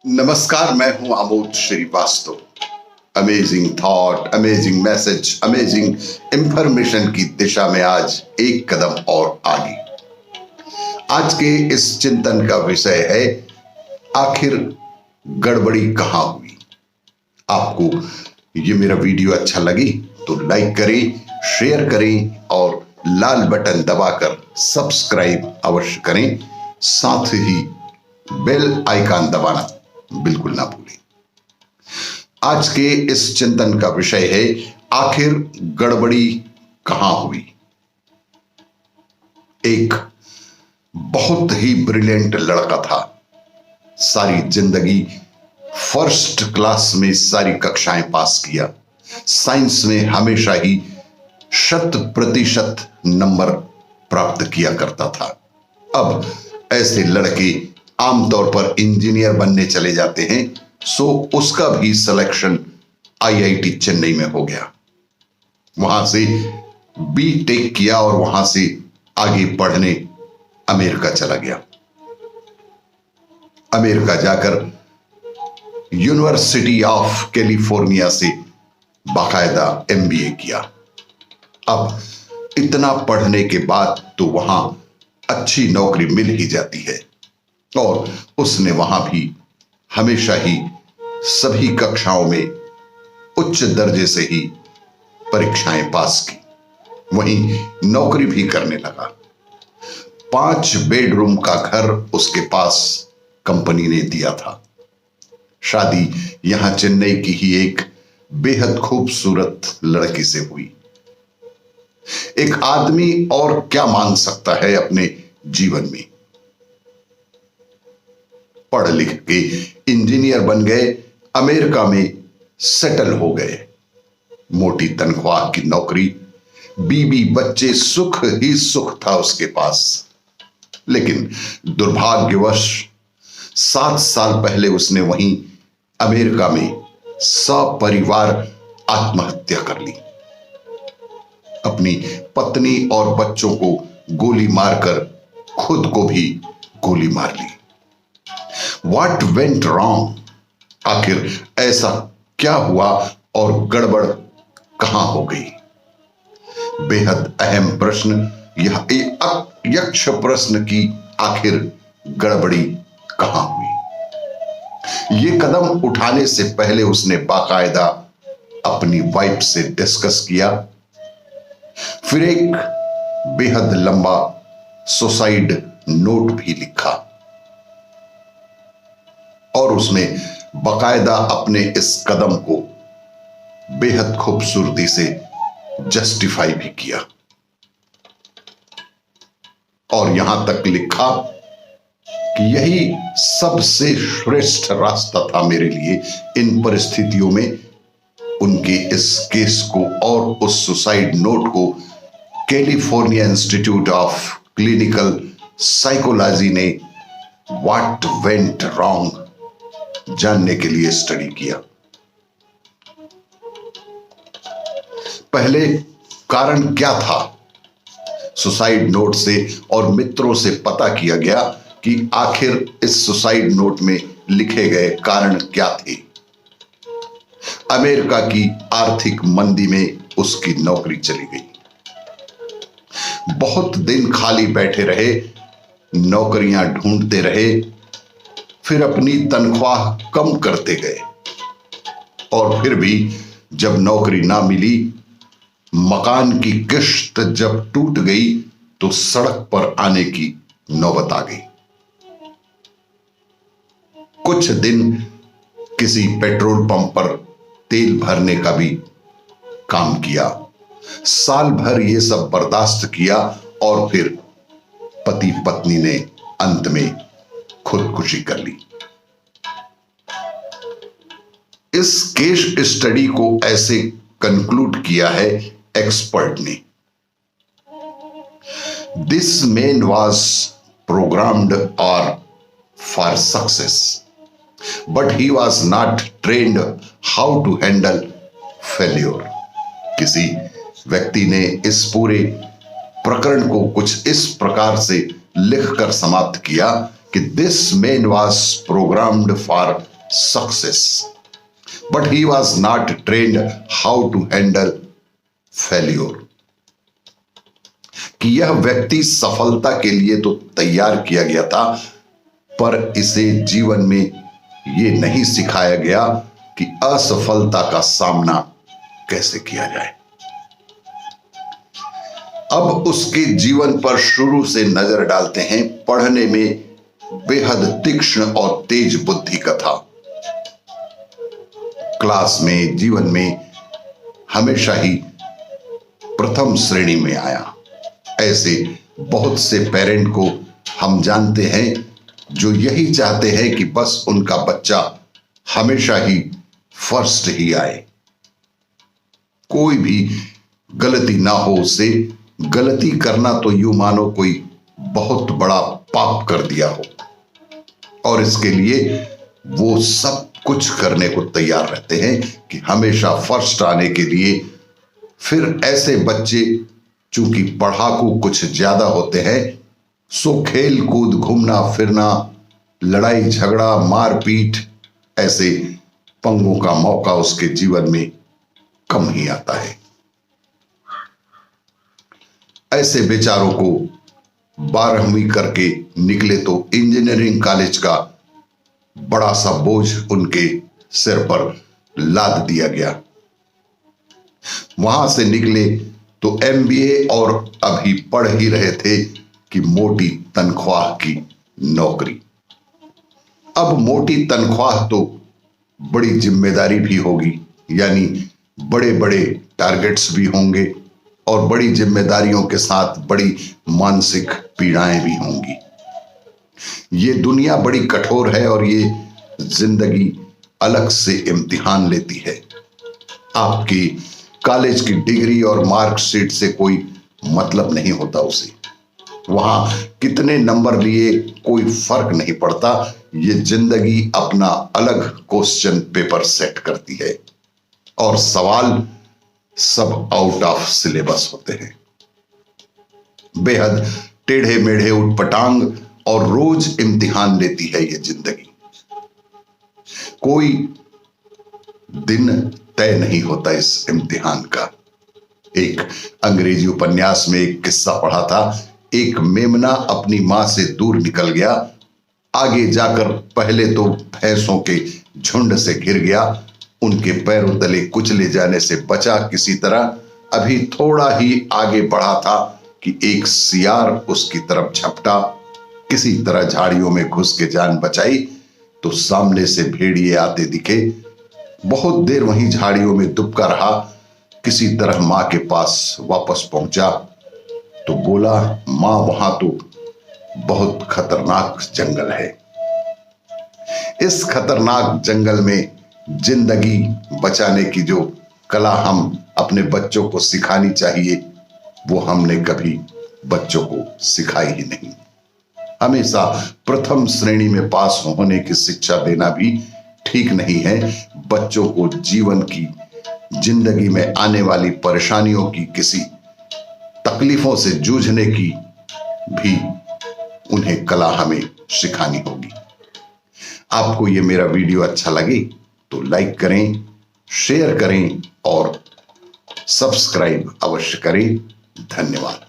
नमस्कार, मैं हूं Amod Srivastava. Amazing thought, amazing message, amazing information की दिशा में आज एक कदम और आगे। आज के इस चिंतन का विषय है, आखिर गड़बड़ी कहां हुई। आपको ये मेरा वीडियो अच्छा लगी तो लाइक करें, शेयर करें और लाल बटन दबाकर सब्सक्राइब अवश्य करें। साथ ही बेल आइकन दबाना बिल्कुल ना भूलें। आज के इस चिंतन का विषय है, आखिर गड़बड़ी कहां हुई। एक बहुत ही ब्रिलियंट लड़का था। सारी जिंदगी फर्स्ट क्लास में सारी कक्षाएं पास किया। साइंस में हमेशा ही 100% नंबर प्राप्त किया करता था। अब ऐसे लड़के आमतौर पर इंजीनियर बनने चले जाते हैं, सो उसका भी सिलेक्शन आईआईटी चेन्नई में हो गया। वहां से बीटेक किया और वहां से आगे पढ़ने अमेरिका चला गया। अमेरिका जाकर यूनिवर्सिटी ऑफ कैलिफोर्निया से बाकायदा एमबीए किया। अब इतना पढ़ने के बाद तो वहां अच्छी नौकरी मिल ही जाती है और उसने वहां भी हमेशा ही सभी कक्षाओं में उच्च दर्जे से ही परीक्षाएं पास की। वहीं नौकरी भी करने लगा। 5 बेडरूम का घर उसके पास कंपनी ने दिया था। शादी यहां चेन्नई की ही एक बेहद खूबसूरत लड़की से हुई। एक आदमी और क्या मांग सकता है अपने जीवन में। पढ़ लिख के इंजीनियर बन गए, अमेरिका में सेटल हो गए। मोटी तनख्वाह की नौकरी, बीबी बच्चे, सुख ही सुख था उसके पास। लेकिन दुर्भाग्यवश 7 साल पहले उसने वहीं अमेरिका में सपरिवार आत्महत्या कर ली। अपनी पत्नी और बच्चों को गोली मारकर खुद को भी गोली मार ली। What went wrong? आखिर ऐसा क्या हुआ और गड़बड़ कहां हो गई? बेहद अहम प्रश्न, यह एक यक्ष प्रश्न की आखिर गड़बड़ी कहां हुई। ये कदम उठाने से पहले उसने बाकायदा अपनी वाइफ से डिस्कस किया। फिर एक बेहद लंबा सुसाइड नोट भी लिखा और उसमें बाकायदा अपने इस कदम को बेहद खूबसूरती से जस्टिफाई भी किया और यहां तक लिखा कि यही सबसे श्रेष्ठ रास्ता था मेरे लिए इन परिस्थितियों में। उनके इस केस को और उस सुसाइड नोट को California institute of clinical psychology ने व्हाट वेंट रॉन्ग जानने के लिए स्टडी किया। पहले कारण क्या था? सुसाइड नोट से और मित्रों से पता किया गया कि आखिर इस सुसाइड नोट में लिखे गए कारण क्या थे। अमेरिका की आर्थिक मंदी में उसकी नौकरी चली गई। बहुत दिन खाली बैठे रहे, नौकरियां ढूंढते रहे, फिर अपनी तनख्वाह कम करते गए और फिर भी जब नौकरी ना मिली, मकान की किश्त जब टूट गई तो सड़क पर आने की नौबत आ गई। कुछ दिन किसी पेट्रोल पंप पर तेल भरने का भी काम किया। साल भर ये सब बर्दाश्त किया और फिर पति पत्नी ने अंत में खुदकुशी कर ली। इस केस स्टडी को ऐसे कंक्लूड किया है एक्सपर्ट ने। दिस मैन वाज प्रोग्राम्ड और for success, but he was not trained how to handle failure. किसी व्यक्ति ने इस पूरे प्रकरण को कुछ इस प्रकार से लिखकर समाप्त किया कि this man was programmed for success, but he was not trained how to handle failure. कि यह व्यक्ति सफलता के लिए तो तैयार किया गया था, पर इसे जीवन में यह नहीं सिखाया गया कि असफलता का सामना कैसे किया जाए। अब उसके जीवन पर शुरू से नजर डालते हैं। पढ़ने में बेहद तीक्ष्ण और तेज बुद्धि का था। क्लास में, जीवन में हमेशा ही प्रथम श्रेणी में आया। ऐसे बहुत से पेरेंट को हम जानते हैं जो यही चाहते हैं कि बस उनका बच्चा हमेशा ही फर्स्ट ही आए, कोई भी गलती ना हो उसे। गलती करना तो यूं मानो कोई बहुत बड़ा पाप कर दिया हो, और इसके लिए वो सब कुछ करने को तैयार रहते हैं कि हमेशा फर्स्ट आने के लिए। फिर ऐसे बच्चे चूंकि पढ़ाकू कुछ ज्यादा होते हैं, सो खेल कूद, घूमना फिरना, लड़ाई झगड़ा, मारपीट, ऐसे पंगों का मौका उसके जीवन में कम ही आता है। ऐसे बेचारों को 12वीं करके निकले तो इंजीनियरिंग कॉलेज का बड़ा सा बोझ उनके सिर पर लाद दिया गया। वहां से निकले तो MBA और अभी पढ़ ही रहे थे कि मोटी तनख्वाह की नौकरी। अब मोटी तनख्वाह तो बड़ी जिम्मेदारी भी होगी, यानी बड़े बड़े टारगेट्स भी होंगे और बड़ी जिम्मेदारियों के साथ बड़ी मानसिक पीड़ाएं भी होंगी। ये दुनिया बड़ी कठोर है और ये जिंदगी अलग से इम्तिहान लेती है। आपकी कॉलेज की डिग्री और मार्कशीट से कोई मतलब नहीं होता उसे। वहां कितने नंबर लिए कोई फर्क नहीं पड़ता। ये जिंदगी अपना अलग क्वेश्चन पेपर सेट करती है और सवाल सब आउट ऑफ सिलेबस होते हैं। बेहद टेढ़े मेढ़े, उटपटांग और रोज इम्तिहान लेती है ये जिंदगी। कोई दिन तय नहीं होता इस इम्तिहान का। एक अंग्रेजी उपन्यास में एक किस्सा पढ़ा था। एक मेमना अपनी मां से दूर निकल गया, आगे जाकर पहले तो भैंसों के झुंड से घिर गया, उनके पैरों तले कुचले जाने से बचा किसी तरह। अभी थोड़ा ही आगे बढ़ा था कि एक सियार उसकी तरफ झपटा। किसी तरह झाड़ियों में घुस के जान बचाई तो सामने से भेड़िए आते दिखे। बहुत देर वहीं झाड़ियों में दुबका रहा, किसी तरह मां के पास वापस पहुंचा तो बोला, मां वहां तो बहुत खतरनाक जंगल है। इस खतरनाक जंगल में जिंदगी बचाने की जो कला हम अपने बच्चों को सिखानी चाहिए, वो हमने कभी बच्चों को सिखाई ही नहीं। हमेशा प्रथम श्रेणी में पास होने की शिक्षा देना भी ठीक नहीं है। बच्चों को जीवन की, जिंदगी में आने वाली परेशानियों की, किसी तकलीफों से जूझने की भी उन्हें कला हमें सिखानी होगी। आपको ये मेरा वीडियो अच्छा लगे तो लाइक करें, शेयर करें और सब्सक्राइब अवश्य करें। धन्यवाद।